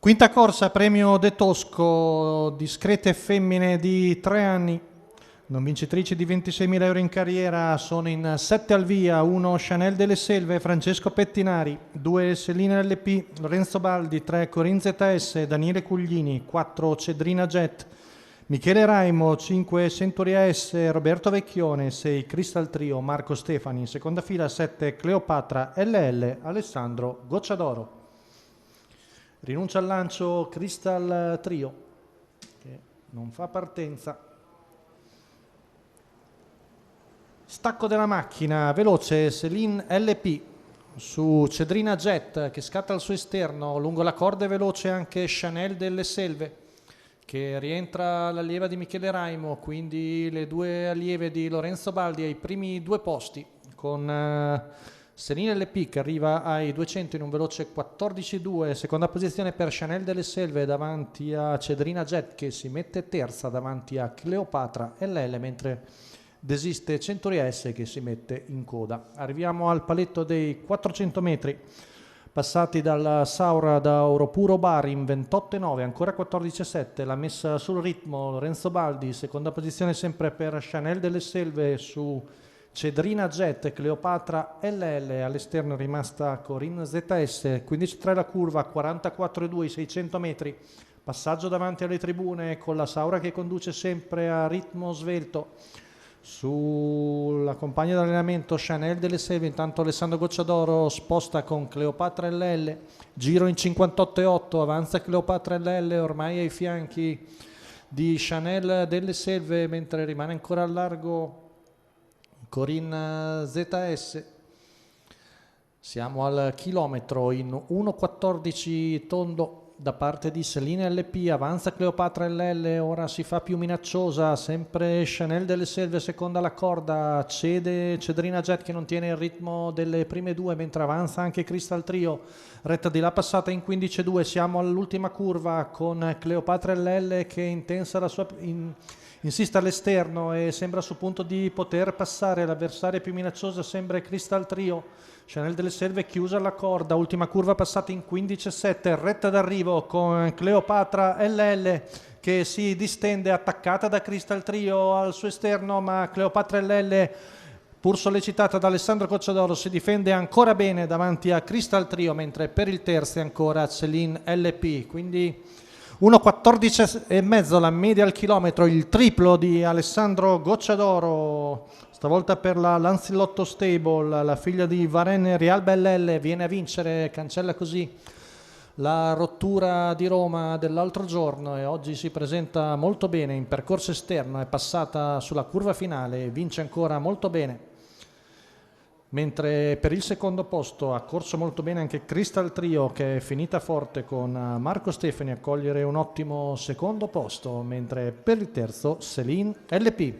Quinta corsa, premio De Tosco, discrete femmine di 3 anni, non vincitrici di 26.000 euro in carriera, sono in 7 al via, 1 Chanel delle Selve, Francesco Pettinari, 2 Selina LP, Lorenzo Baldi, 3 Corin ZS, Daniele Cuglini, 4 Cedrina Jet, Michele Raimo, 5 Centuria S, Roberto Vecchione, 6 Crystal Trio, Marco Stefani, in seconda fila 7 Cleopatra LL, Alessandro Gocciadoro. Rinuncia al lancio Crystal Trio, che non fa partenza. Stacco della macchina, veloce Celine LP su Cedrina Jet che scatta al suo esterno, lungo la corda è veloce anche Chanel delle Selve che rientra l'allieva di Michele Raimo, quindi le due allieve di Lorenzo Baldi ai primi 2 posti con Celine LP che arriva ai 200 in un veloce 14.2, seconda posizione per Chanel delle Selve davanti a Cedrina Jet che si mette terza davanti a Cleopatra LL, mentre desiste Centuria S che si mette in coda. Arriviamo al paletto dei 400 metri, passati dal Saura da Oropuro Bari in 28.9, ancora 14.7, la messa sul ritmo Lorenzo Baldi, seconda posizione sempre per Chanel delle Selve su Cedrina Jet, Cleopatra LL, all'esterno è rimasta Corin ZS, 15.3 la curva, 44.2 i 600 metri, passaggio davanti alle tribune con la Saura che conduce sempre a ritmo svelto. Sulla compagna d'allenamento Chanel delle Selve, intanto Alessandro Gocciadoro sposta con Cleopatra LL, giro in 58.8, avanza Cleopatra LL ormai ai fianchi di Chanel delle Selve, mentre rimane ancora al largo Corin ZS. Siamo al chilometro in 1.14 tondo da parte di Celine LP, avanza Cleopatra LL, ora si fa più minacciosa, sempre Chanel delle Selve seconda alla corda, cede Cedrina Jet che non tiene il ritmo delle prime 2, mentre avanza anche Crystal Trio, retta di là passata in 15.2, siamo all'ultima curva con Cleopatra LL che intensa la sua... insiste all'esterno e sembra sul punto di poter passare, l'avversaria più minacciosa sembra Crystal Trio. Chanel delle Selve chiusa alla corda, ultima curva passata in 15.7, retta d'arrivo con Cleopatra LL che si distende attaccata da Crystal Trio al suo esterno, ma Cleopatra LL pur sollecitata da Alessandro Gocciadoro si difende ancora bene davanti a Crystal Trio, mentre per il terzo è ancora Celine LP, quindi 1.14,5 la media al chilometro, il triplo di Alessandro Gocciadoro, stavolta per la Lanzillotto Stable, la figlia di Varenne Rialba LL viene a vincere, cancella così la rottura di Roma dell'altro giorno e oggi si presenta molto bene in percorso esterno, è passata sulla curva finale e vince ancora molto bene. Mentre per il secondo posto ha corso molto bene anche Crystal Trio che è finita forte con Marco Stefani a cogliere un ottimo secondo posto, mentre per il terzo Celine LP.